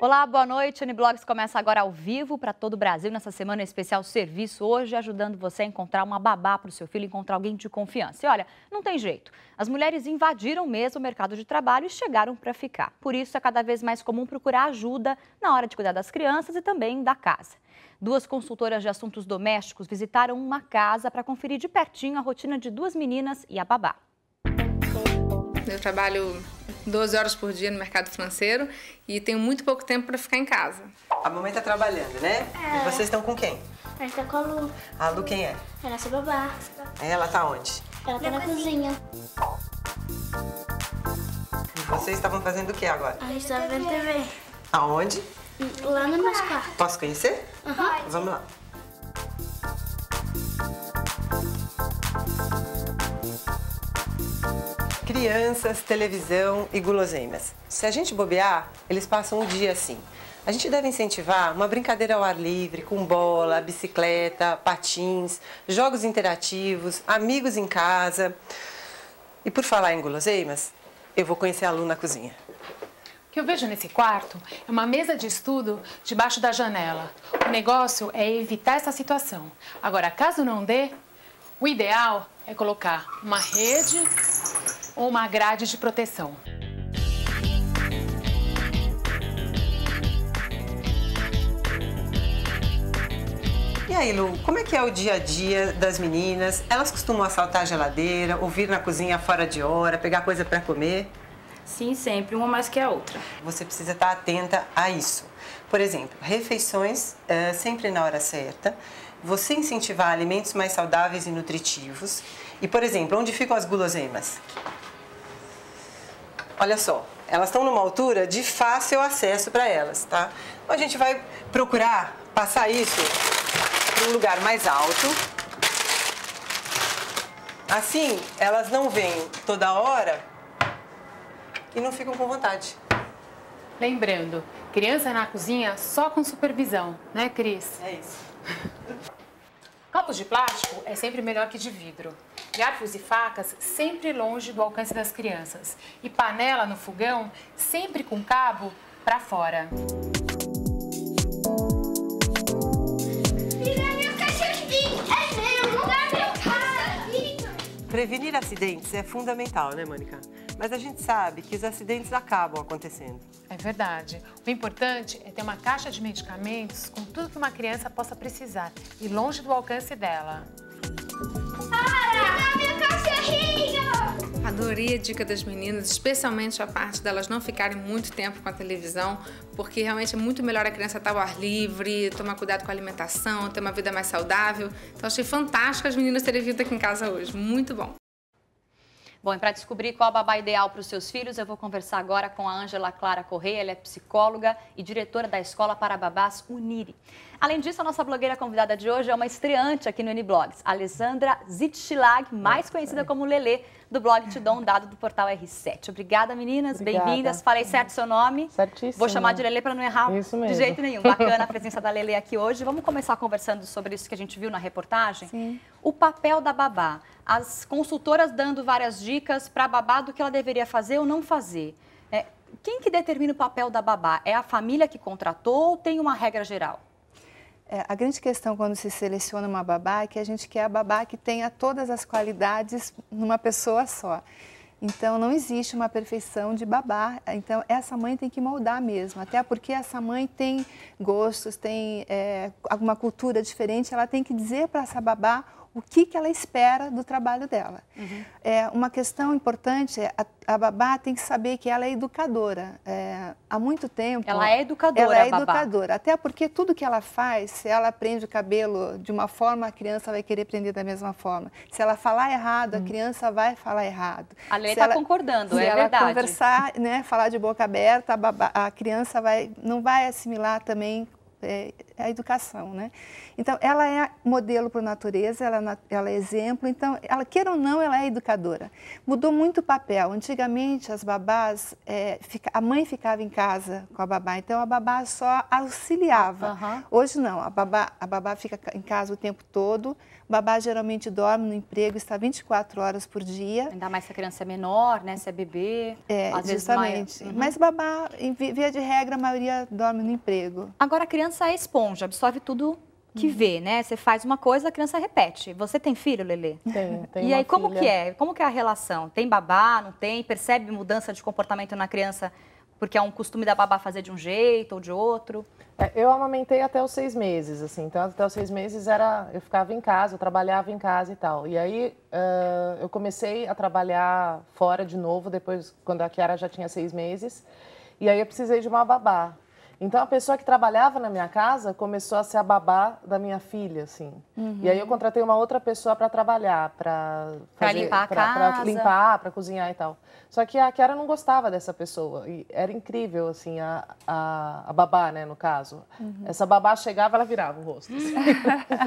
Olá, boa noite. Uniblogs começa agora ao vivo para todo o Brasil nessa semana especial Serviço Hoje, ajudando você a encontrar uma babá para o seu filho, encontrar alguém de confiança. E olha, não tem jeito. As mulheres invadiram mesmo o mercado de trabalho e chegaram para ficar. Por isso é cada vez mais comum procurar ajuda na hora de cuidar das crianças e também da casa. Duas consultoras de assuntos domésticos visitaram uma casa para conferir de pertinho a rotina de duas meninas e a babá. Eu trabalho 12 horas por dia no mercado financeiro e tenho muito pouco tempo para ficar em casa. A mamãe tá trabalhando, né? É. E vocês estão com quem? A gente tá com a Lu. A Lu quem é? É nossa babá. Ela tá onde? Ela tá na cozinha. E vocês estavam fazendo o que agora? A gente tá vendo TV. Aonde? Lá no nosso quarto. Posso conhecer? Aham. Vamos lá. Crianças, televisão e guloseimas. Se a gente bobear, eles passam o dia assim. A gente deve incentivar uma brincadeira ao ar livre, com bola, bicicleta, patins, jogos interativos, amigos em casa. E por falar em guloseimas, eu vou conhecer a Lu na cozinha. O que eu vejo nesse quarto é uma mesa de estudo debaixo da janela. O negócio é evitar essa situação. Agora, caso não dê, o ideal é colocar uma rede ou uma grade de proteção. E aí, Lu, como é que é o dia a dia das meninas? Elas costumam assaltar a geladeira, ou vir na cozinha fora de hora, pegar coisa para comer? Sim, sempre, uma mais que a outra. Você precisa estar atenta a isso. Por exemplo, refeições sempre na hora certa, você incentivar alimentos mais saudáveis e nutritivos. E, por exemplo, onde ficam as guloseimas? Olha só, elas estão numa altura de fácil acesso para elas, tá? Então a gente vai procurar passar isso para um lugar mais alto. Assim, elas não vêm toda hora e não ficam com vontade. Lembrando, criança na cozinha só com supervisão, né, Cris? É isso. Copos de plástico é sempre melhor que de vidro. Garfos e facas sempre longe do alcance das crianças. E panela no fogão sempre com cabo para fora. Prevenir acidentes é fundamental, né, Mônica? Mas a gente sabe que os acidentes acabam acontecendo. É verdade. O importante é ter uma caixa de medicamentos com tudo que uma criança possa precisar e longe do alcance dela. Para! Meu cachorrinho! Adorei a dica das meninas, especialmente a parte delas não ficarem muito tempo com a televisão, porque realmente é muito melhor a criança estar ao ar livre, tomar cuidado com a alimentação, ter uma vida mais saudável. Então achei fantástico as meninas terem vindo aqui em casa hoje, muito bom. Bom, e para descobrir qual a babá ideal para os seus filhos, eu vou conversar agora com a Ângela Clara Correia. Ela é psicóloga e diretora da Escola para Babás Uniri. Além disso, a nossa blogueira convidada de hoje é uma estreante aqui no Uniblogs, Alessandra Zitschlag, mais conhecida como Lelê, do blog Te Dou um Dado do portal R7. Obrigada, meninas. Bem-vindas. Falei certo seu nome? Certíssimo. Vou chamar de Lelê para não errar de jeito nenhum. Bacana a presença da Lelê aqui hoje. Vamos começar conversando sobre isso que a gente viu na reportagem. Sim. O papel da babá. As consultoras dando várias dicas para a babá do que ela deveria fazer ou não fazer. Quem que determina o papel da babá? É a família que contratou ou tem uma regra geral? A grande questão quando se seleciona uma babá é que a gente quer a babá que tenha todas as qualidades numa pessoa só. Então, não existe uma perfeição de babá. Então, essa mãe tem que moldar mesmo. Até porque essa mãe tem gostos, tem alguma cultura diferente. Ela tem que dizer para essa babá o que ela espera do trabalho dela. Uhum. Uma questão importante é a babá tem que saber que ela é educadora. Há muito tempo... Ela é educadora, Ela é babá. educadora. Até porque tudo que ela faz, se ela prende o cabelo de uma forma, a criança vai querer prender da mesma forma. Se ela falar errado, a criança vai falar errado. A Lê está concordando, é verdade. Se ela conversar, né, falar de boca aberta, a criança não vai assimilar também a educação, né? Então, ela é modelo por natureza, ela é exemplo, então, ela, queira ou não, ela é educadora. Mudou muito o papel. Antigamente, as babás, a mãe ficava em casa com a babá, então a babá só auxiliava. Hoje não, a babá fica em casa o tempo todo, a babá geralmente dorme no emprego, está 24 horas por dia. Ainda mais se a criança é menor, né? Se é bebê, às justamente. vezes Mas babá, em via de regra, a maioria dorme no emprego. Agora, a criança é esponja, absorve tudo que vê, né? Você faz uma coisa, a criança repete. Você tem filho, Lelê? Tenho E aí, como filha. que é? Como que é a relação? Tem babá, não tem? Percebe mudança de comportamento na criança porque é um costume da babá fazer de um jeito ou de outro? Eu amamentei até os 6 meses, assim. Então, até os 6 meses eu ficava em casa, eu trabalhava em casa e tal. E aí, eu comecei a trabalhar fora de novo, depois, quando a Chiara já tinha 6 meses. E aí, eu precisei de uma babá. Então, a pessoa que trabalhava na minha casa começou a ser a babá da minha filha, assim. E aí, eu contratei uma outra pessoa para trabalhar, para limpar a casa. Para limpar, para cozinhar e tal. Só que a Chiara não gostava dessa pessoa. E era incrível, assim, a babá, né, no caso. Essa babá chegava, ela virava o rosto. Assim.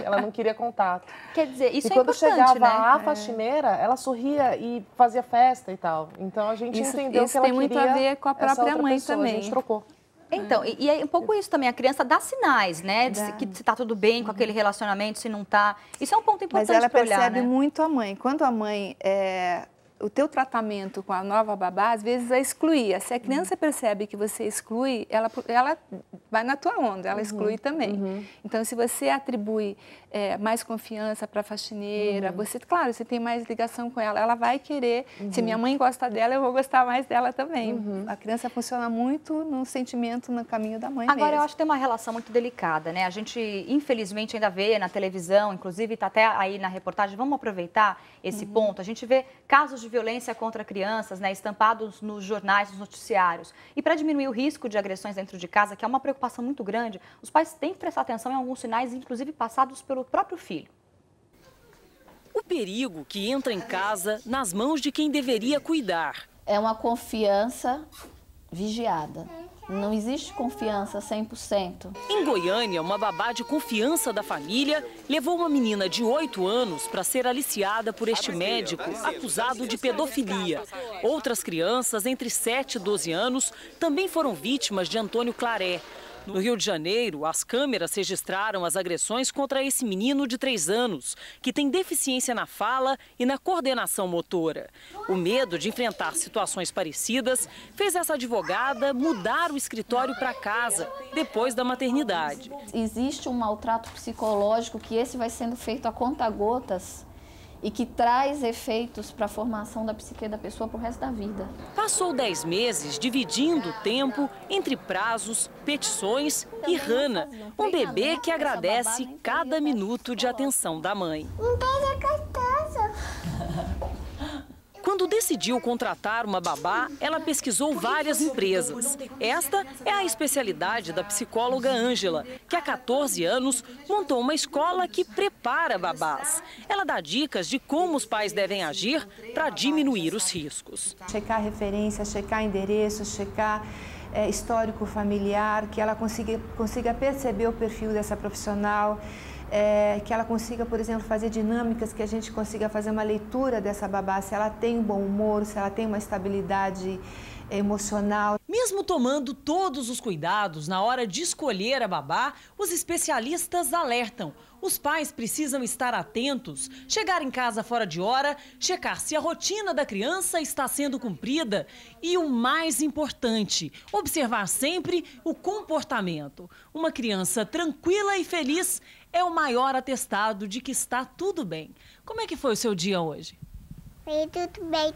Ela não queria contato. Quer dizer, isso e é quando importante, chegava né? a faxineira, ela sorria e fazia festa e tal. Então, a gente entendeu que ela queria tem muito a ver com a própria mãe pessoa. também. A gente trocou. Então, e é um pouco isso também, a criança dá sinais, né? De que se tá tudo bem com aquele relacionamento, se não tá. Isso é um ponto importante Mas ela para olhar, percebe né? muito a mãe. Quando a mãe, o teu tratamento com a nova babá, às vezes é excluir. Se a criança percebe que você exclui, ela vai na tua onda, ela exclui também. Então, se você atribui mais confiança para a faxineira, claro, você tem mais ligação com ela, ela vai querer, se minha mãe gosta dela, eu vou gostar mais dela também. A criança funciona muito no sentimento, no caminho da mãe Agora, mesmo. eu acho que tem uma relação muito delicada, né? A gente, infelizmente, ainda vê na televisão, inclusive está até aí na reportagem, vamos aproveitar esse ponto. A gente vê casos de violência contra crianças, né, estampados nos jornais, nos noticiários. E para diminuir o risco de agressões dentro de casa, que é uma preocupação muito grande, os pais têm que prestar atenção em alguns sinais, inclusive passados pelo próprio filho. O perigo que entra em casa nas mãos de quem deveria cuidar. É uma confiança vigiada. Não existe confiança 100%. Em Goiânia, uma babá de confiança da família levou uma menina de 8 anos para ser aliciada por este médico acusado de pedofilia. Outras crianças entre 7 e 12 anos também foram vítimas de Antônio Claré. No Rio de Janeiro, as câmeras registraram as agressões contra esse menino de 3 anos, que tem deficiência na fala e na coordenação motora. O medo de enfrentar situações parecidas fez essa advogada mudar o escritório para casa, depois da maternidade. Existe um maltrato psicológico que esse vai sendo feito a conta-gotas e que traz efeitos para a formação da psique da pessoa para o resto da vida. Passou 10 meses dividindo o tempo entre prazos, petições e Hannah, um bebê que agradece cada minuto de atenção da mãe. Um beijo gostoso. Quando decidiu contratar uma babá, ela pesquisou várias empresas. Esta é a especialidade da psicóloga Ângela, que há 14 anos montou uma escola que prepara babás. Ela dá dicas de como os pais devem agir para diminuir os riscos. Checar referência, checar endereço, checar histórico familiar, que ela consiga perceber o perfil dessa profissional. Que ela consiga, por exemplo, fazer dinâmicas que a gente consiga fazer uma leitura dessa babá, se ela tem um bom humor, se ela tem uma estabilidade emocional. Mesmo tomando todos os cuidados na hora de escolher a babá, os especialistas alertam. Os pais precisam estar atentos, chegar em casa fora de hora, checar se a rotina da criança está sendo cumprida e, o mais importante, observar sempre o comportamento. Uma criança tranquila e feliz é o maior atestado de que está tudo bem. Como é que foi o seu dia hoje? Foi tudo bem.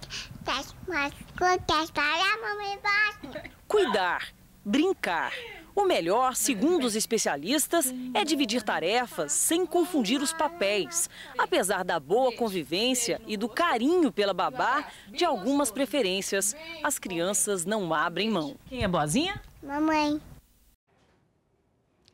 Mas contestar a mamãe bate. Cuidar, brincar. O melhor, segundo os especialistas, é dividir tarefas sem confundir os papéis. Apesar da boa convivência e do carinho pela babá, de algumas preferências, as crianças não abrem mão. Quem é boazinha? Mamãe.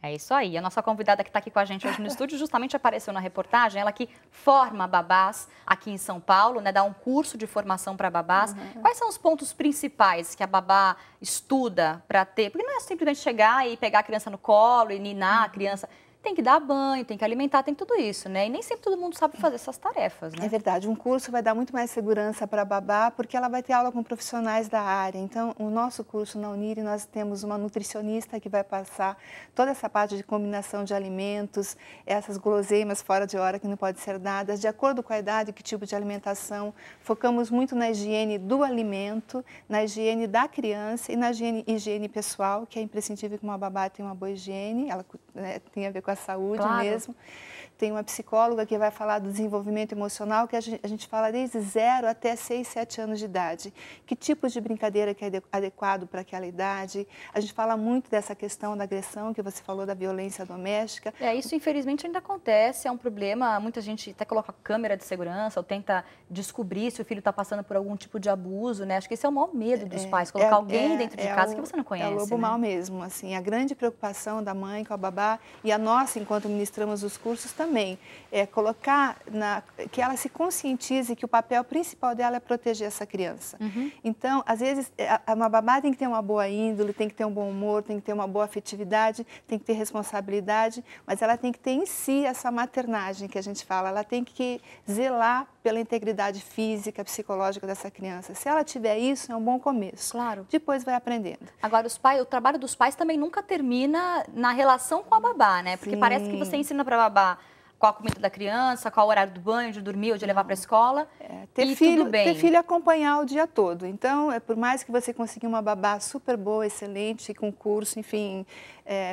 É isso aí. A nossa convidada que está aqui com a gente hoje no estúdio justamente apareceu na reportagem, ela que forma babás aqui em São Paulo, né? Dá um curso de formação para babás. Quais são os pontos principais que a babá estuda para ter? Porque não é simplesmente chegar e pegar a criança no colo e ninar a criança. Tem que dar banho, tem que alimentar, tem tudo isso, né? E nem sempre todo mundo sabe fazer essas tarefas, né? É verdade, um curso vai dar muito mais segurança para a babá, porque ela vai ter aula com profissionais da área. Então, o nosso curso na Uniri, nós temos uma nutricionista que vai passar toda essa parte de combinação de alimentos, essas guloseimas fora de hora que não podem ser dadas, de acordo com a idade, que tipo de alimentação. Focamos muito na higiene do alimento, na higiene da criança e na higiene pessoal, que é imprescindível que uma babá tenha uma boa higiene, ela tem a ver com a saúde mesmo. Tem uma psicóloga que vai falar do desenvolvimento emocional, que a gente fala desde 0 até 6, 7 anos de idade. Que tipos de brincadeira que é adequado para aquela idade. A gente fala muito dessa questão da agressão, que você falou da violência doméstica. Isso infelizmente ainda acontece, é um problema. Muita gente até coloca câmera de segurança ou tenta descobrir se o filho está passando por algum tipo de abuso, né? Acho que esse é o maior medo dos pais, colocar alguém dentro de casa que você não conhece. É o lobo mau mesmo, assim. A grande preocupação da mãe com a babá e a nossa, enquanto ministramos os cursos, também é colocar que ela se conscientize que o papel principal dela é proteger essa criança. Então, às vezes, uma babá tem que ter uma boa índole, tem que ter um bom humor, tem que ter uma boa afetividade, tem que ter responsabilidade, mas ela tem que ter em si essa maternagem que a gente fala, ela tem que zelar pela integridade física, psicológica dessa criança. Se ela tiver isso, é um bom começo. Claro. Depois vai aprendendo. Agora, o trabalho dos pais também nunca termina na relação com a babá, né? Porque parece que você ensina para a babá qual a comida da criança, qual o horário do banho, de dormir ou de levar para a escola. Ter filho acompanhar o dia todo. Então, por mais que você consiga uma babá super boa, excelente, com curso, enfim,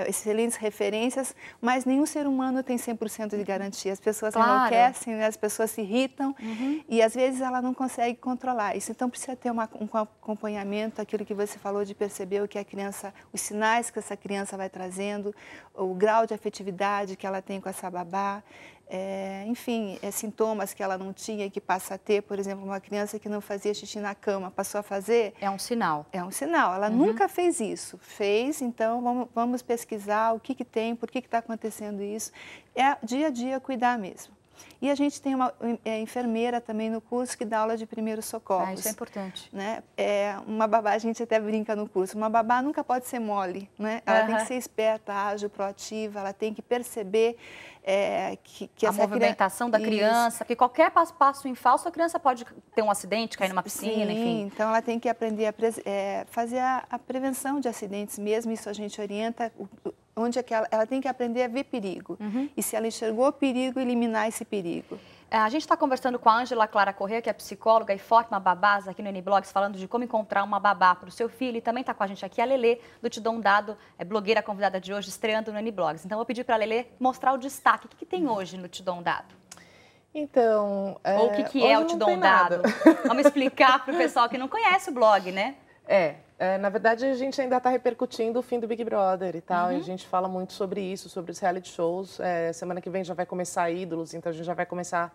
excelentes referências, mas nenhum ser humano tem 100% de garantia. As pessoas enlouquecem, né? As pessoas se irritam e às vezes ela não consegue controlar isso. Então, precisa ter um acompanhamento, aquilo que você falou de perceber o que a criança, os sinais que essa criança vai trazendo, o grau de afetividade que ela tem com essa babá. Enfim, sintomas que ela não tinha e que passa a ter, por exemplo, uma criança que não fazia xixi na cama, passou a fazer. É um sinal. É um sinal, ela nunca fez isso. Fez, então vamos pesquisar o que tem, por que está acontecendo isso. É dia a dia cuidar mesmo. E a gente tem uma enfermeira também no curso que dá aula de primeiros socorros. Isso é importante. Né? Uma babá, a gente até brinca no curso, uma babá nunca pode ser mole, né? Ela tem que ser esperta, ágil, proativa, ela tem que perceber que a movimentação da criança, porque qualquer passo em falso, a criança pode ter um acidente, cair numa piscina, enfim. Então ela tem que aprender a fazer a prevenção de acidentes mesmo, isso a gente orienta, onde é que ela tem que aprender a ver perigo. E se ela enxergou perigo, eliminar esse perigo. A gente está conversando com a Ângela Clara Corrêa, que é psicóloga e forma babás aqui no N-Blogs, falando de como encontrar uma babá para o seu filho. E também está com a gente aqui a Lelê, do Te Dou um Dado, blogueira convidada de hoje, estreando no N-Blogs. Então, eu vou pedir para a Lelê mostrar o destaque. O que tem hoje no Te Dou um Dado? Então... Ou o que é o Te Dou um Dado? Vamos explicar para o pessoal que não conhece o blog, né? Na verdade, a gente ainda está repercutindo o fim do Big Brother e tal, e a gente fala muito sobre isso, sobre os reality shows. Semana que vem já vai começar Ídolos, então a gente já vai começar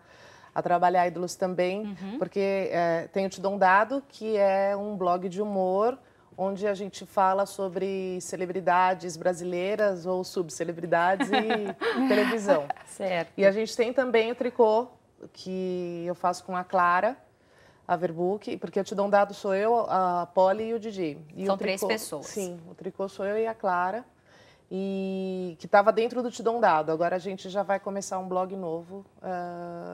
a trabalhar Ídolos também, porque tem o Te Dou um Dado, que é um blog de humor, onde a gente fala sobre celebridades brasileiras ou subcelebridades e televisão. Certo. E a gente tem também o Tricô, que eu faço com a Clara, a Verbook, porque eu Te Dou um Dado sou eu, a Polly e o Didi. E São o Tricô, 3 pessoas. Sim, o Tricô sou eu e a Clara, e que estava dentro do Te Dou um Dado. Agora a gente já vai começar um blog novo.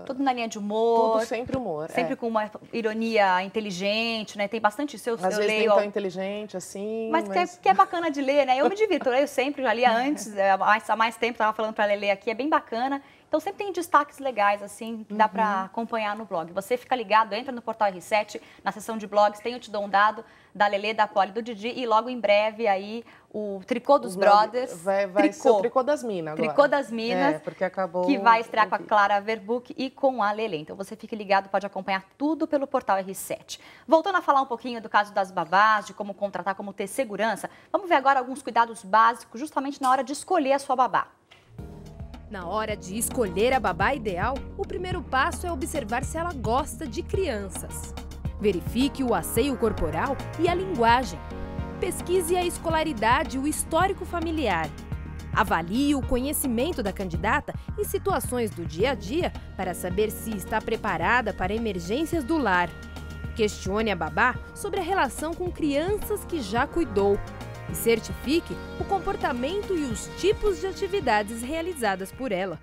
Tudo na linha de humor. Tudo sempre humor. Sempre com uma ironia inteligente, né? Tem bastante isso, Às vezes nem tão inteligente assim. Mas que é bacana de ler, né? Eu me divirto, eu sempre já lia antes, há mais tempo, estava falando para a Lelê aqui, é bem bacana. Então, sempre tem destaques legais, assim, que dá para acompanhar no blog. Você fica ligado, entra no portal R7, na seção de blogs, tem o Te Dou um Dado, da Lelê, da Polly, do Didi, e logo em breve aí o Tricô dos Brothers. Vai ser o Tricô das Minas agora. Tricô das Minas, porque acabou que vai estrear com a Clara Verbook e com a Lelê. Então, você fique ligado, pode acompanhar tudo pelo portal R7. Voltando a falar um pouquinho do caso das babás, de como contratar, como ter segurança, vamos ver agora alguns cuidados básicos, justamente na hora de escolher a sua babá. Na hora de escolher a babá ideal, o primeiro passo é observar se ela gosta de crianças. Verifique o asseio corporal e a linguagem. Pesquise a escolaridade e o histórico familiar. Avalie o conhecimento da candidata em situações do dia a dia para saber se está preparada para emergências do lar. Questione a babá sobre a relação com crianças que já cuidou e certifique o comportamento e os tipos de atividades realizadas por ela.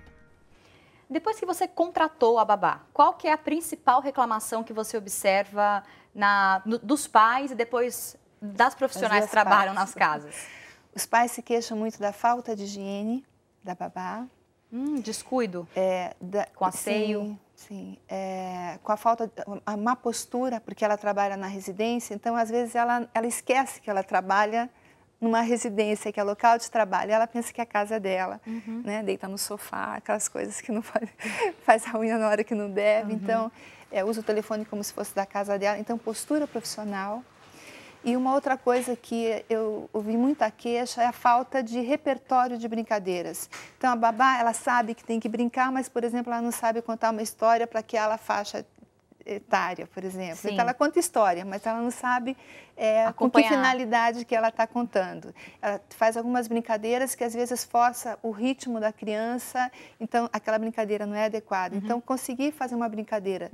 Depois que você contratou a babá, qual que é a principal reclamação que você observa dos pais e depois das profissionais que trabalham nas casas? Os pais se queixam muito da falta de higiene da babá. Descuido com asseio. Sim. Com a falta, a má postura, porque ela trabalha na residência, então às vezes ela esquece que ela trabalha numa residência, que é local de trabalho, ela pensa que a casa é dela, né? Deita no sofá, aquelas coisas que não pode, faz a unha na hora que não deve, então usa o telefone como se fosse da casa dela, então postura profissional. E uma outra coisa que eu ouvi muita queixa é a falta de repertório de brincadeiras. Então a babá, ela sabe que tem que brincar, mas, por exemplo, ela não sabe contar uma história para aquela faixa etária, por exemplo. Sim. Então ela conta história, mas ela não sabe com que finalidade que ela está contando. Ela faz algumas brincadeiras que às vezes força o ritmo da criança, então aquela brincadeira não é adequada. Então conseguir fazer uma brincadeira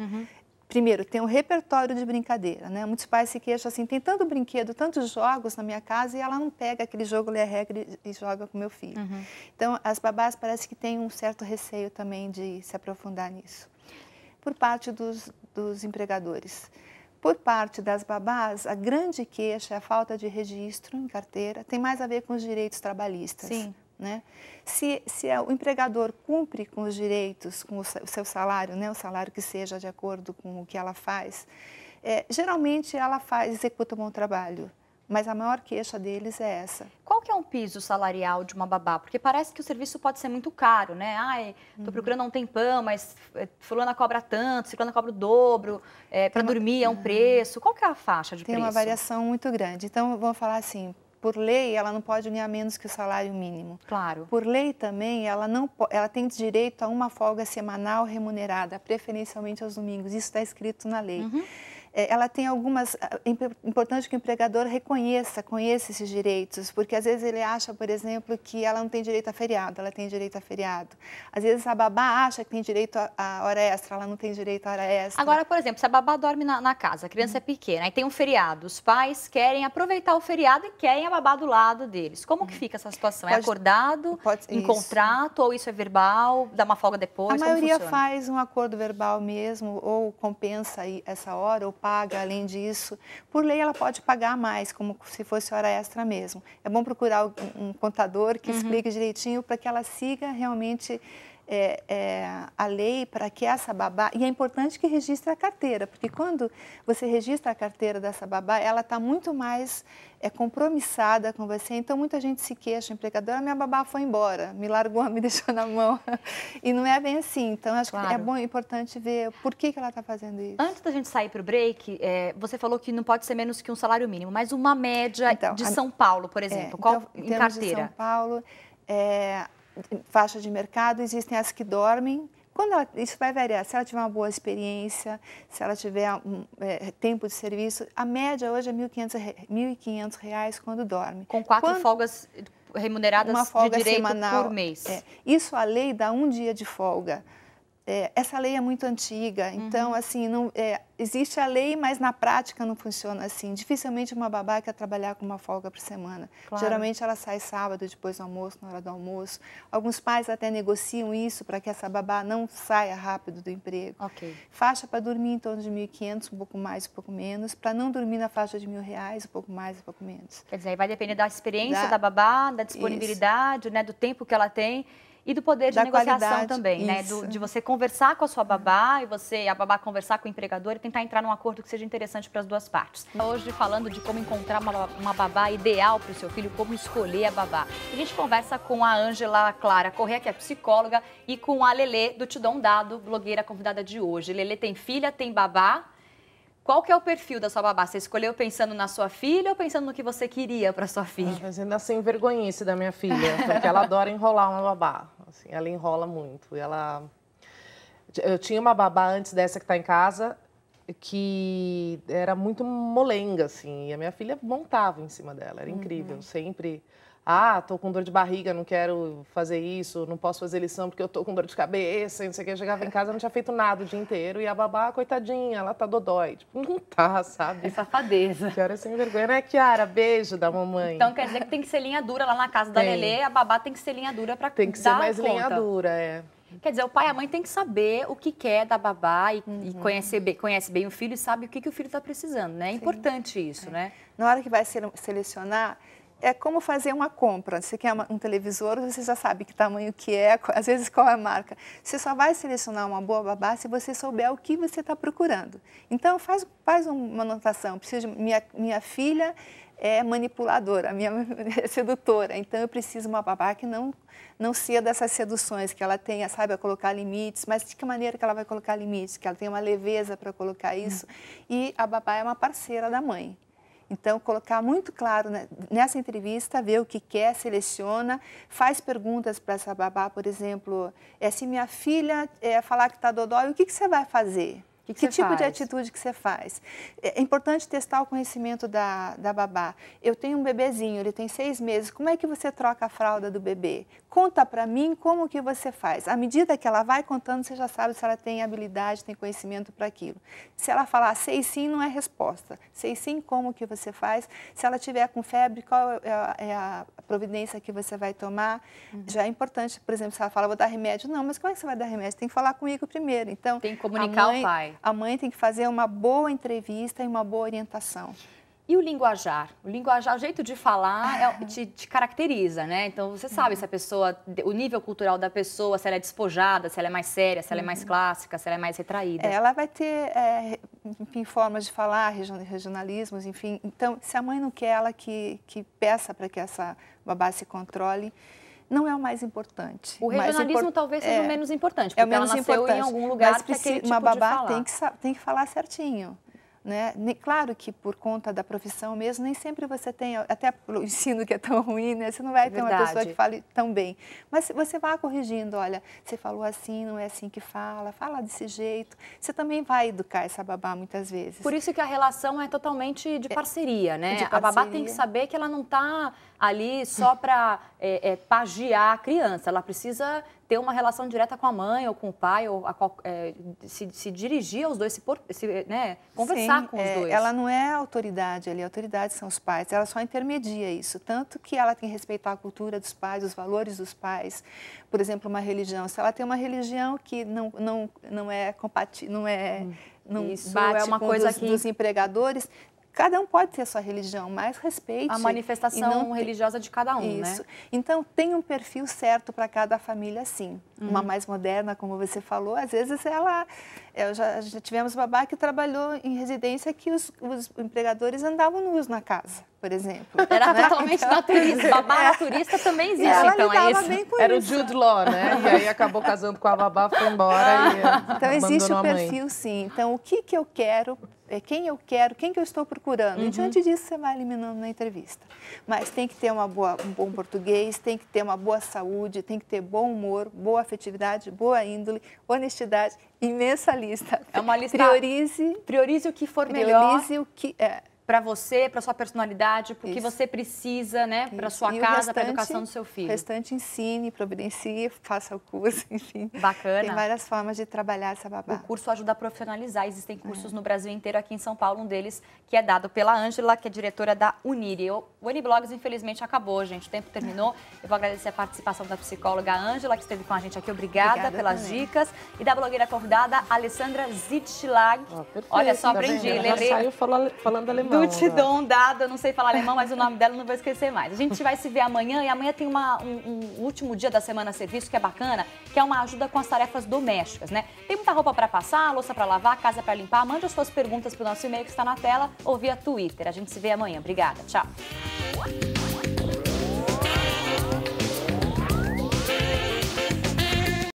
primeiro, tem um repertório de brincadeira, né? Muitos pais se queixam assim, tem tanto brinquedo, tantos jogos na minha casa e ela não pega aquele jogo, lê a regra e joga com meu filho. Então, as babás parece que têm um certo receio também de se aprofundar nisso. Por parte dos empregadores. Por parte das babás, a grande queixa é a falta de registro em carteira, tem mais a ver com os direitos trabalhistas. Sim. Né? Se o empregador cumpre com os direitos, com o seu salário, né? O salário que seja de acordo com o que ela faz, geralmente ela executa um bom trabalho, mas a maior queixa deles é essa. Qual que é um piso salarial de uma babá? Porque parece que o serviço pode ser muito caro, né? Ai, estou procurando há um tempão, mas fulana cobra tanto, ciclana cobra o dobro, para dormir é um preço. Qual que é a faixa de preço? Tem uma variação muito grande. Então, vamos falar assim, por lei, ela não pode ganhar menos que o salário mínimo. Claro. Por lei também, ela tem direito a uma folga semanal remunerada, preferencialmente aos domingos. Isso está escrito na lei. Ela tem algumas... É importante que o empregador conheça esses direitos, porque às vezes ele acha, por exemplo, que ela não tem direito a feriado, ela tem direito a feriado. Às vezes a babá acha que tem direito a hora extra, ela não tem direito a hora extra. Agora, por exemplo, se a babá dorme na casa, a criança é pequena, aí tem um feriado, os pais querem aproveitar o feriado e querem a babá do lado deles. Como que fica essa situação? É acordado, em contrato, ou isso é verbal, dá uma folga depois? A maioria faz um acordo verbal mesmo, ou compensa essa hora, ou paga além disso. Por lei, ela pode pagar mais, como se fosse hora extra mesmo. É bom procurar um contador que explique direitinho para que ela siga realmente a lei, para que essa babá... E é importante que registre a carteira, porque quando você registra a carteira dessa babá, ela está muito mais compromissada com você. Então, muita gente se queixa, empregadora, minha babá foi embora, me largou, me deixou na mão. E não é bem assim. Então, acho que é bom, importante ver por que ela está fazendo isso. Antes da gente sair para o break, você falou que não pode ser menos que um salário mínimo, mas uma média de São Paulo, por exemplo, em carteira? De São Paulo, faixa de mercado, existem as que dormem. Isso vai variar, se ela tiver uma boa experiência, se ela tiver tempo de serviço, a média hoje é R$ 1.500 quando dorme. Com 4 folgas remuneradas uma folga de direito semanal, por mês. Isso a lei dá 1 dia de folga. Essa lei é muito antiga, então, assim, existe a lei, mas na prática não funciona assim. Dificilmente uma babá quer trabalhar com uma folga por semana. Claro. Geralmente ela sai sábado, depois do almoço, na hora do almoço. Alguns pais até negociam isso para que essa babá não saia rápido do emprego. Faixa para dormir em torno de 1.500, um pouco mais, um pouco menos. Para não dormir na faixa de R$ 1.000, um pouco mais, um pouco menos. Quer dizer, aí vai depender da experiência da babá, da disponibilidade, né, do tempo que ela tem. E do poder de negociação também, né? De você conversar com a sua babá e a babá conversar com o empregador e tentar entrar num acordo que seja interessante para as duas partes. Hoje falando de como encontrar uma babá ideal para o seu filho, como escolher a babá. A gente conversa com a Ângela Clara Corrêa, que é psicóloga, e com a Lelê do Te Dou um Dado, blogueira convidada de hoje. Lelê tem filha, tem babá. Qual que é o perfil da sua babá? Você escolheu pensando na sua filha ou pensando no que você queria para sua filha? Mas ainda sem vergonhice da minha filha, porque ela adora enrolar uma babá. Assim, ela enrola muito. Eu tinha uma babá antes dessa que está em casa, que era muito molenga, assim, e a minha filha montava em cima dela, era incrível, sempre tô com dor de barriga, não quero fazer isso, não posso fazer lição porque eu tô com dor de cabeça, e não sei o que. Eu chegava em casa, não tinha feito nada o dia inteiro, e a babá, coitadinha, ela tá dodói. Tipo, não tá, sabe? É safadeza. Kiara sem vergonha, né, Kiara? Beijo da mamãe. Então quer dizer que tem que ser linha dura lá na casa da Lelê, a babá tem que ser linha dura pra dar conta. Tem que ser mais linha dura, Quer dizer, o pai e a mãe tem que saber o que quer da babá e conhece bem o filho e sabe o que o filho está precisando, né? É importante isso, né? Na hora que vai selecionar, é como fazer uma compra. Você quer um televisor, você já sabe que tamanho que é, às vezes qual é a marca. Você só vai selecionar uma boa babá se você souber o que você está procurando. Então, faz uma anotação. Preciso de, minha filha é manipuladora, a minha é sedutora. Então, eu preciso de uma babá que não ceda dessas seduções, que ela tenha, saiba colocar limites, mas de que maneira que ela vai colocar limites? Que ela tenha uma leveza para colocar isso. E a babá é uma parceira da mãe. Então, colocar muito claro nessa entrevista, ver o que quer, seleciona, faz perguntas para essa babá, por exemplo, se minha filha falar que está dodói, o que você vai fazer? Que tipo de atitude que você faz? É importante testar o conhecimento da babá. Eu tenho um bebezinho, ele tem 6 meses, como é que você troca a fralda do bebê? Conta para mim como que você faz. À medida que ela vai contando, você já sabe se ela tem habilidade, tem conhecimento para aquilo. Se ela falar sei sim, não é resposta. Sei sim, como que você faz? Se ela tiver com febre, qual é a providência que você vai tomar? Já é importante, por exemplo, se ela fala, vou dar remédio. Não, mas como é que você vai dar remédio? Tem que falar comigo primeiro. Então, tem que comunicar ao pai. A mãe tem que fazer uma boa entrevista e uma boa orientação. E o linguajar? O linguajar, o jeito de falar te caracteriza, né? Então, você sabe se a pessoa, o nível cultural da pessoa, se ela é despojada, se ela é mais séria, se ela é mais clássica, se ela é mais retraída. Ela vai ter, enfim, formas de falar, regionalismos, enfim. Então, se a mãe não quer, ela que peça para que essa babá se controle. Não é o mais importante. O regionalismo talvez seja o menos importante, porque ela nasceu em algum lugar que aquele tipo uma babá de falar. Tem que falar certinho. Né? Claro que por conta da profissão mesmo, nem sempre você tem, até pelo ensino que é tão ruim, né? Você não vai ter uma pessoa que fale tão bem. Mas você vai corrigindo, olha, você falou assim, não é assim que fala desse jeito. Você também vai educar essa babá muitas vezes. Por isso que a relação é totalmente de parceria, né? A babá tem que saber que ela não está ali só para pagiar a criança, ela precisa ter uma relação direta com a mãe ou com o pai, ou se dirigir aos dois, conversar com os dois. Ela não é autoridade ali, a autoridade são os pais, ela só intermedia isso, tanto que ela tem que respeitar a cultura dos pais, os valores dos pais. Por exemplo, uma religião, se ela tem uma religião que não é compatível, não isso bate é uma com coisa dos empregadores. Cada um pode ter a sua religião, mas respeite. A manifestação religiosa de cada um, isso. Né? Então, tem um perfil certo para cada família, sim. Uma mais moderna, como você falou, às vezes já tivemos babá que trabalhou em residência que os empregadores andavam nus na casa, por exemplo. Era totalmente naturista. Babá naturista também existe, ela então é isso? Bem com Era isso. o Jude Law, né? E aí acabou casando com a babá, foi embora e então, existe o abandonou a mãe. perfil, sim. Então, o que eu quero... quem eu quero, quem que eu estou procurando. E diante disso, você vai eliminando na entrevista. Mas tem que ter um bom português, tem que ter uma boa saúde, tem que ter bom humor, boa afetividade, boa índole, honestidade, imensa lista. É uma lista... Priorize o que for melhor. Priorize o que... para você, para sua personalidade, para o que você precisa, né? Para sua casa, para a educação do seu filho. O restante ensine, providencie, faça o curso, enfim. Bacana. Tem várias formas de trabalhar essa babá. O curso ajuda a profissionalizar. Existem cursos no Brasil inteiro, aqui em São Paulo, um deles que é dado pela Ângela, que é diretora da Uniri. O Uniblogs, infelizmente, acabou, gente. O tempo terminou. Eu vou agradecer a participação da psicóloga Ângela, que esteve com a gente aqui. Obrigada pelas dicas. E da blogueira convidada, Alessandra Zitschlag. Olha, só aprendi. Ela já saiu falando alemão. Do Tidon Dado, eu não sei falar alemão, mas o nome dela eu não vou esquecer mais. A gente vai se ver amanhã e amanhã tem um último dia da semana serviço que é bacana, que é uma ajuda com as tarefas domésticas, né? Tem muita roupa para passar, louça para lavar, casa para limpar. Mande as suas perguntas para o nosso e-mail que está na tela ou via Twitter. A gente se vê amanhã. Obrigada. Tchau.